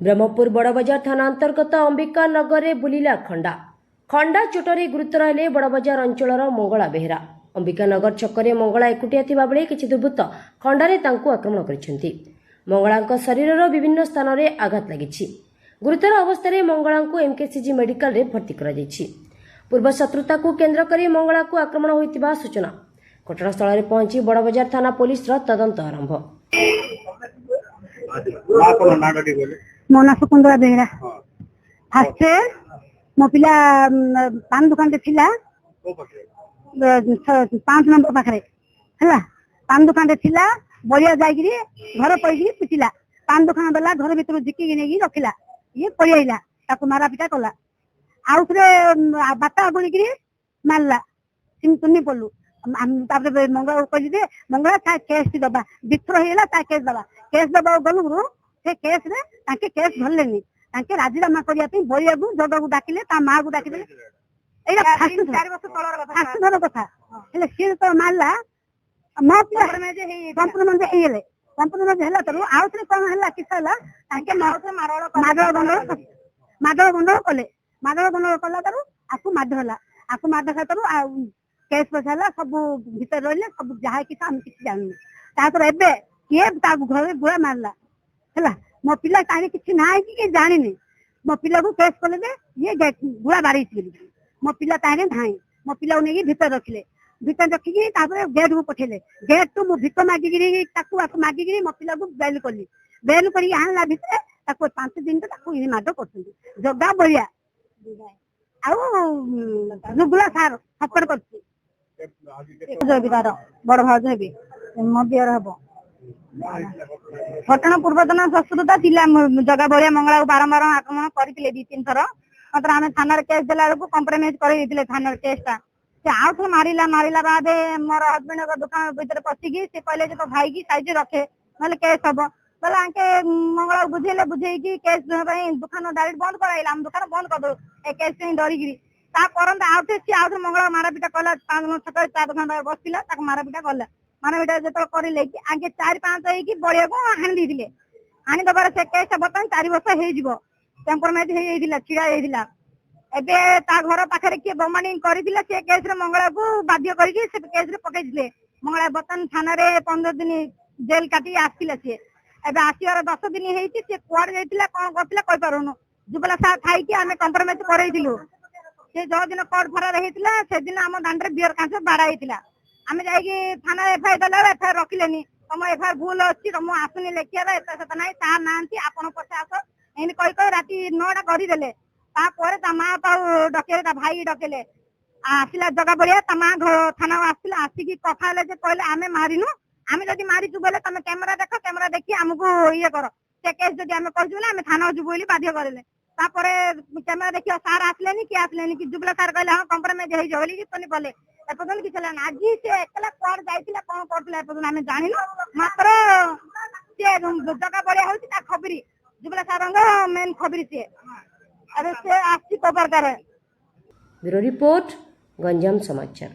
ब्रह्मपुर बड़बजार थाना अंतर्गत अंबिका नगर में बुलिला खंडा खंडा चोटरे गुरुतर हेले बड़बजार अंचल मंगला बेहेरा। अंबिका नगर छकरे मंगला एकुटिया थिबा बेले किछि दुर्बृत्त खंडारे तांकु आक्रमण करिसेंती। मंगलांक शरीरर विभिन्न स्थान में आघात लागिछि। गुरुतर अवस्था रे मंगलांकु एमकेसीजी मेडिकल रे भर्ती करा जायछि। पूर्व शत्रुता को केन्द्र करी मंगला को आक्रमण होइतिबा सूचना। घटनास्थल में पहुंची बड़बजार थाना पुलिस तदंत आरंभ। मोना सुकुंदरा बेहरा फास्ट मो पिला पान दुकान थिला 5 नंबर पाखरे हला पान दुकान थिला बलिया जागिरी घर पइगी पिटिला पान दुकान वाला घर भीतर जिकी नेगी रखिला ये पळि आइला ताको मारा पिटा कला आउथरे बाता गुणिगिरी मारला सिमतुनी पल्लू तापरे मंगला कहि दे मंगला ता केस दबा बिथर हेला ता केस दबा गलुरु से केस रे ताके केस भरलेनी ताके राजीनामा करिया पे बलिया को जग को डाकिले ता मां को डाकिले एला 4 वर्ष तळर कथा हेले से तो मारला मो कंप्रोमाइज हेला तरो आउथरे कोन हेला किसला ताके मादळ गंडो कला तरो आकु माद तरो केस बसाला सब भीतर रहले सब जहा कि हम किछ जानू तापर एबे के ता घर गुळा मारला हला मो पिला ताने किछ नाइ कि जानिनी मो पिला को केस कले दे ये गुळा बारी छी मो पिला ताने धाई मो पिला नेगी भीतर रखी तापर गेट को पठेले गेट तो मो भिक मागी गिरी ताकू आक मागी गिरी मो पिला को बेल करी आनला भीतर ताको 5 दिन ताकू इ माडो करछन जगा बलिया आउ जुगला सार सपर करछि जबिदार बड़ भाज हेबी मो बियर हबो घटना पूर्वतन शत्रुता थिला जगह बलिया मंगला बारंबार आक्रमण करथिले 2-3 थर मात्र आमे थाना केस देला को कॉम्प्रोमाइज कर दिले थाना केस ता से आउथ मारिला बाद मोर हस्बैंड का दुकान भीतर पसिगी से पहले जे तो भाई की साइज रखे नले केस हबो बोला आके मंगला बुझेले कि केस भाई दुकान डायरेक्ट बंद कराइला हम दुकान बंद कर दो ए केस से डरी गिरी ता परंत आउथे सी आउथ मंगला मारा पिटा कला 5 मिनट छकर 4 घंटा बसिला ताक मारा पिटा कला मारा पिटा जतो करिले कि आगे 4-5 होई कि बड़िया को हानि दिले हानि दबार से केस बतन 4 वर्ष हे जिवो टेम्परमेंट हे दिला चिड़ा हे दिला एबे ता घर पाखरे के बमानिंग करिदिला से केस रे मंगला को बाध्य करिकि से केस रे पकई दिले मंगला बतन थाना रे 15 दिन जेल काटी आसिला से एबे आसियार 10 दिन हेछि से कोड जाइतिला कोन करतिला कहि पारुनो जुबला सा थाई कि हमें कॉम्प्रोमाइज करई दिलु से जो दिन कोड फरा रहितिला से दिन हम दांड रे बियर कांसे बाडा हितिला हमें जाई थाना एफआई दला एफआई रखिलेनी तुम एफआई भूल अछि तुम आसुनी लेखिया एता सता नै ता नांती आपन पछे आस एनी कहि राती 9टा करि देले ता परे ता मां पाउ डकेले ता भाई डकेले आसिला जगह बलिया ता मां थाना आसिला आसी कि कथाले जे कहले आमे मारिनु आमे जदी मारिचु बोले तमे कैमरा देखि हमको ये करो से केस जदी आमे कहजु ना आमे थाना जु बोली बाध्य करले ता परे कैमरा देखियो सार आसलेनी कि जुबला सार कहले हां कॉम्प्रोमाइज हे जली कि तनी बोले एपदन कि चला आजी से एकला कोड जाइतिला कोन करतिला एपदन आमे जानिनु मात्र से जगह बलिया होछि ता खबरी जुबला सारंग मेन खबरी से अरे से आसी को प्रकार ब्यूरो रिपोर्ट गंजाम समाचार।